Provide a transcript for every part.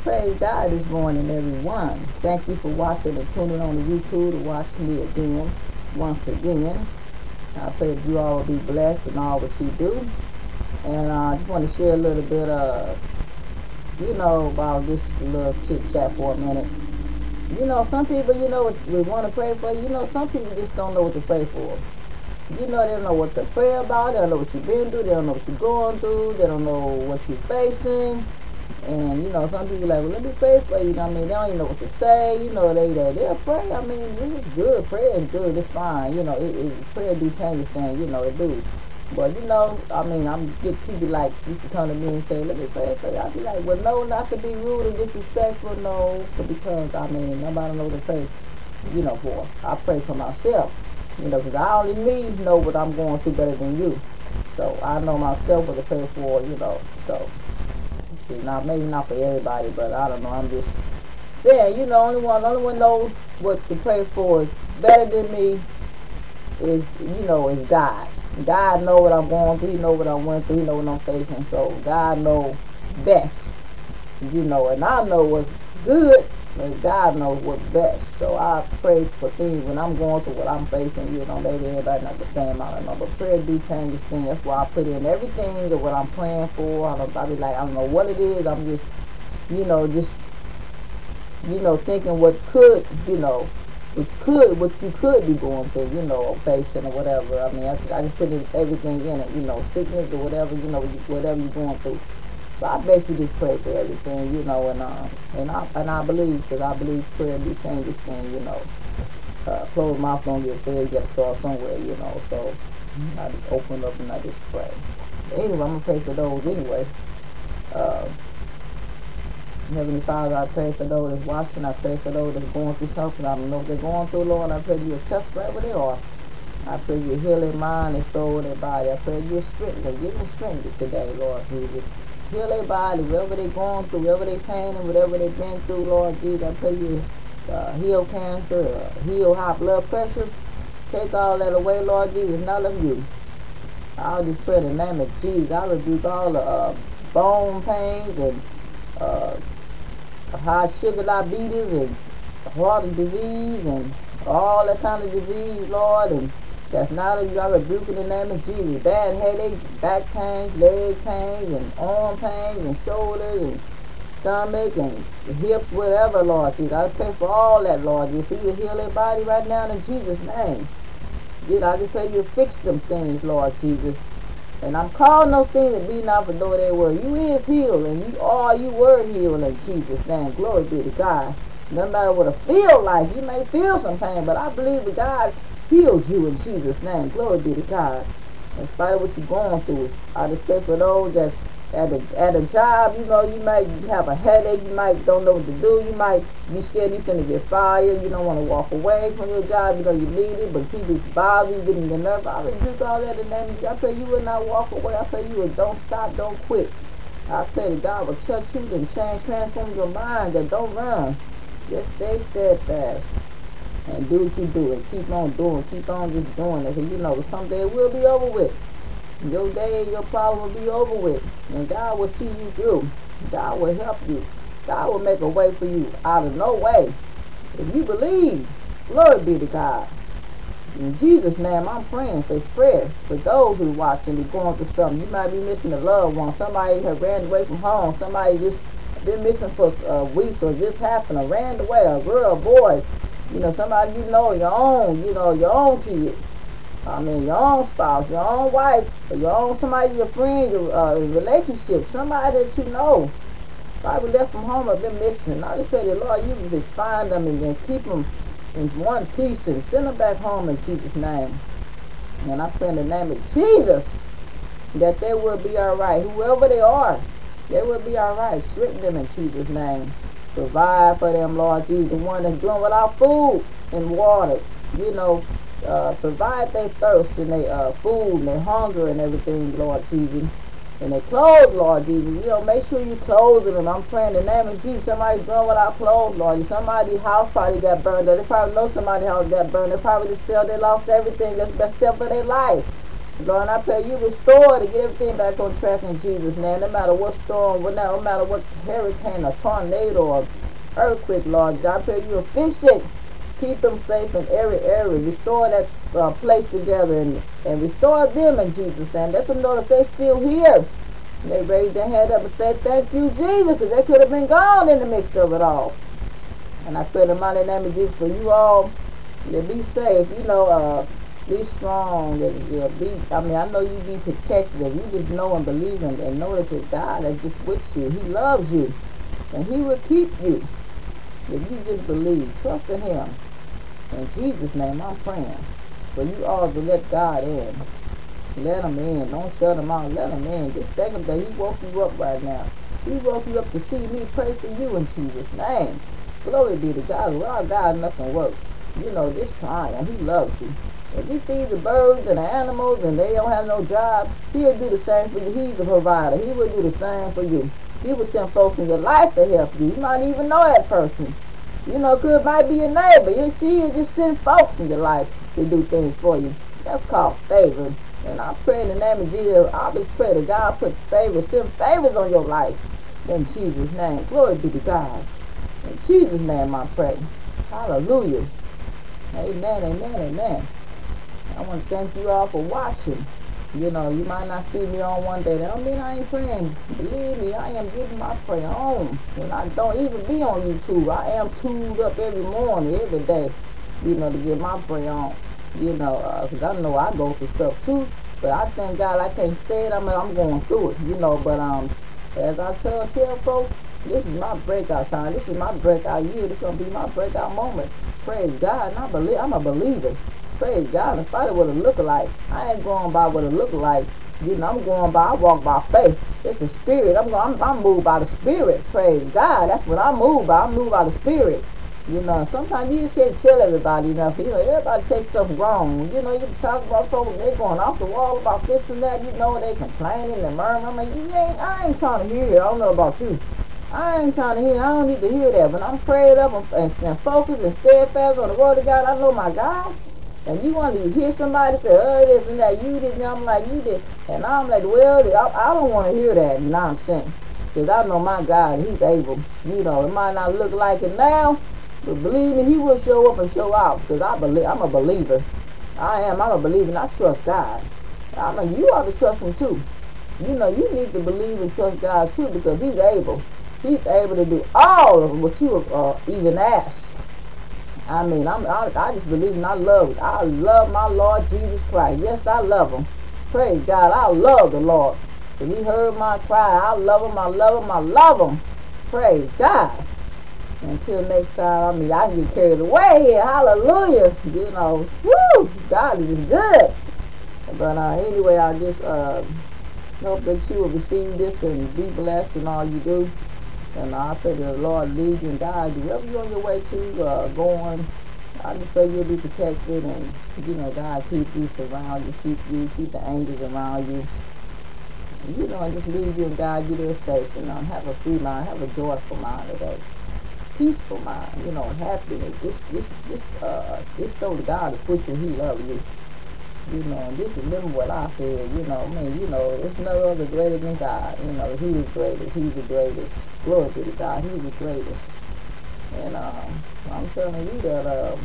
Praise God this morning, everyone. Thank you for watching and tuning on to YouTube to watch me again, once again. I pray that you all will be blessed in all what you do. And I just want to share a little bit of, about this little chit chat for a minute. Some people, we want to pray for. Some people just don't know what to pray for. They don't know what to pray about. They don't know what you've been through. They don't know what you're going through. They don't know what you're facing. And, some people like, well, let me pray for you. They don't even know what to say. They'll pray. It's good. Prayer is good. It's fine. Prayer do change things. It do. But, I'm get people like, used to come to me and say, let me pray for you. I'll be like, well, no, not to be rude or disrespectful, no. But because, nobody knows to pray, for. I pray for myself. Because I only me know what I'm going through better than you. So I know myself what to pray for, So, see, now maybe not for everybody, but I don't know. I'm just saying, only one knows what to pray for is better than me is God. God know what I'm going through. He know what I went through. He know what I'm facing. So God know best. And I know what's good, but God knows what's best. So I pray for things when I'm going through what I'm facing. Maybe everybody not the same. I don't know. But prayer do change this thing. That's why I put in everything of what I'm praying for. I be like, I don't know what it is. I'm just, thinking what you could be going through, or facing or whatever. I just put everything in it, sickness or whatever, whatever you're going through. So I basically just pray for everything, and I believe, because I believe prayer do change this thing, closed mouth don't get fed, you gotta start somewhere, so I just open up and I just pray. But anyway, I'm gonna pray for those anyway. Uh, Heavenly Father, I pray for those that's watching. I pray for those that's going through something. I don't know what they're going through, Lord. I pray you touch right where they are. I pray you heal their mind, their soul, their body. I pray you strengthen them. Give them strength today, Lord Jesus. Heal their body, wherever they're going through, wherever they're pain and whatever they've been through, Lord Jesus. I pray you heal cancer, heal high blood pressure. Take all that away, Lord Jesus. None of you. I'll just pray in the name of Jesus. I rebuke all the bone pains and high sugar diabetes and heart disease and all that kind of disease, Lord, and that's not of you. I rebuke in the name of Jesus. Bad headaches, back pains, leg pains, and arm pains, and shoulders, and stomach, and hips, whatever, Lord Jesus. I pray for all that, Lord Jesus. For you to heal their body right now in Jesus' name. I just pray you fix them things, Lord Jesus. And I'm calling those things that be not for though they were. You is healed, and you were healed in Jesus' name. Glory be to God. No matter what it feel like, you may feel some pain, but I believe that God heals you in Jesus' name. Glory be to God. In spite of what you're going through, I just pray for those that at a job, you might have a headache, you might don't know what to do, you might be scared you're going to get fired, you don't want to walk away from your job, you need it, but people bother you, getting your nerve. I rebuke all that in the name of Jesus. I pray you will not walk away. I pray you will don't stop, don't quit. I pray that God will touch you and transform your mind, that don't run. Just stay steadfast and do what you do and keep on doing, keep on just doing it, because someday it will be over with. Your day, your problem will be over with. And God will see you through. God will help you. God will make a way for you out of no way. If you believe, glory be to God. In Jesus' name, I'm praying for prayer for those who are watching and going through something. You might be missing a loved one. Somebody has ran away from home. Somebody just been missing for weeks or just happened or ran away. A girl, a boy. Somebody your own kid. Your own spouse, your own wife, or your own somebody, your friend, your relationship, somebody that you know. Probably left from home or been missing. I just pray that, Lord, you can just find them and then keep them in one piece and send them back home in Jesus' name. And I pray in the name of Jesus that they will be all right. Whoever they are, they will be all right. Strengthen them in Jesus' name. Provide for them, Lord Jesus, the one that's doing without food and water. Provide their thirst and their food and their hunger and everything, Lord Jesus. And their clothes, Lord Jesus. Make sure you clothe them. I'm praying in the name of Jesus. Somebody's going without clothes, Lord. Somebody's house probably got burned up. They probably know somebody's house got burned. They probably just felt they lost everything that's best step for their life. Lord, I pray you restore to get everything back on track in Jesus' name. No matter what storm, no matter what hurricane or tornado or earthquake, Lord, I pray you fix it. Keep them safe in every area. Restore that place together and restore them in Jesus' name. Let them know that they're still here. And they raise their hand up and say, thank you, Jesus, because they could have been gone in the midst of it all. And I pray in the mighty name of Jesus for you all to be safe, be strong, I know you be protected. If you just know and believe and know that your God is just with you. He loves you, and He will keep you. If you just believe, trust in Him. In Jesus' name, I'm praying for you all to let God in. Let Him in. Don't shut Him out. Let Him in. Just thank Him that He woke you up right now. He woke you up to see me. Pray for you in Jesus' name. Glory be to God. Without God, nothing works. This time, He loves you. If He feeds the birds and the animals and they don't have no job, He'll do the same for you. He's the provider. He will do the same for you. He will send folks in your life to help you. You might even know that person. It might be your neighbor. You see, you just send folks in your life to do things for you. That's called favor. And I pray in the name of Jesus, I just pray that God put favors, send favors on your life. In Jesus' name. Glory be to God. In Jesus' name I pray. Hallelujah. Amen, amen, amen. I want to thank you all for watching. You might not see me on one day. That don't mean I ain't praying. Believe me, I am getting my prayer on. And I don't even be on YouTube. I am tuned up every morning, every day, to get my prayer on. Because I know I go through stuff too. But I thank God I can't say it. I'm going through it, But as I tell folks, this is my breakout time. This is my breakout year. This is going to be my breakout moment. Praise God. And I'm a believer. Praise God, in spite of what it look like. I ain't going by what it look like. I'm going by, I walk by faith. It's the Spirit. I'm moved by the Spirit. Praise God. That's what I move by. I move by the Spirit. Sometimes you just can't tell everybody enough. Everybody takes stuff wrong. You talk about folks, they going off the wall about this and that. They complaining and murmuring. I ain't trying to hear it. I don't know about you. I ain't trying to hear it. I don't need to hear that. When I'm prayed up and focused and steadfast on the Word of God, I know my God. And you want to hear somebody say, this and that, you did, and I'm like, you did. And I'm like, well, I don't want to hear that nonsense. Because I know my God, He's able. It might not look like it now, but believe me, He will show up and show out. Because I'm a believer. I'm a believer, and I trust God. You ought to trust Him too. You need to believe and trust God too, because He's able. He's able to do all of what you even ask. I just believe and I love it. I love my Lord Jesus Christ. Yes, I love Him. Praise God. I love the Lord. And He heard my cry. I love Him. I love Him. I love Him. Praise God. Until next time, I can get carried away here. Hallelujah. Woo! God is good. But anyway, I just hope that you will receive this and be blessed in all you do. And I pray that the Lord lead you and guide you wherever you're on your way to going. I just pray you'll be protected and, God keep you, surround you, keep the angels around you. And just lead you and guide you there safe. And have a free mind, have a joyful mind today. Peaceful mind, happiness. Just know that God is with you, He loves you. And just remember what I said, there's no other greater than God. He is greatest, He's the greatest. Glory to God, He's the greatest. And I'm telling you that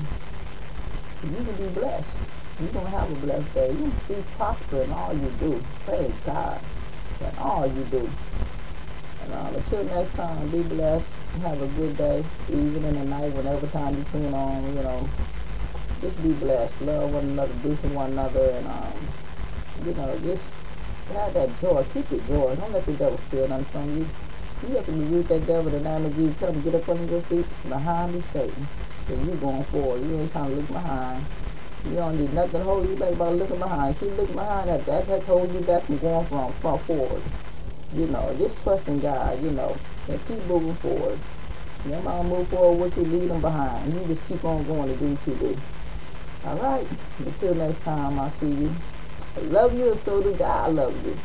you can be blessed. You're going to have a blessed day. You can be prosperous in all you do. Praise God in all you do. And until next time, be blessed. Have a good day, even in the night, whenever time you tune on, just be blessed. Love one another, do for one another, and, just have that joy. Keep your joy. Don't let the devil steal nothing from you. You have to rebuke that devil in the name of Jesus. Tell him to get up on your feet behind you, Satan. Because you're going forward. You ain't trying to look behind. You don't need nothing to hold you back about looking behind. Keep looking behind that. That's hold you back from going far forward. Just trust in God, and keep moving forward. Nobody move forward with you, leave them behind. You just keep on going to do what you do. Alright? Until next time, I'll see you. I love you, and so do God love you.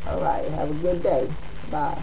Alright, have a good day. Bye.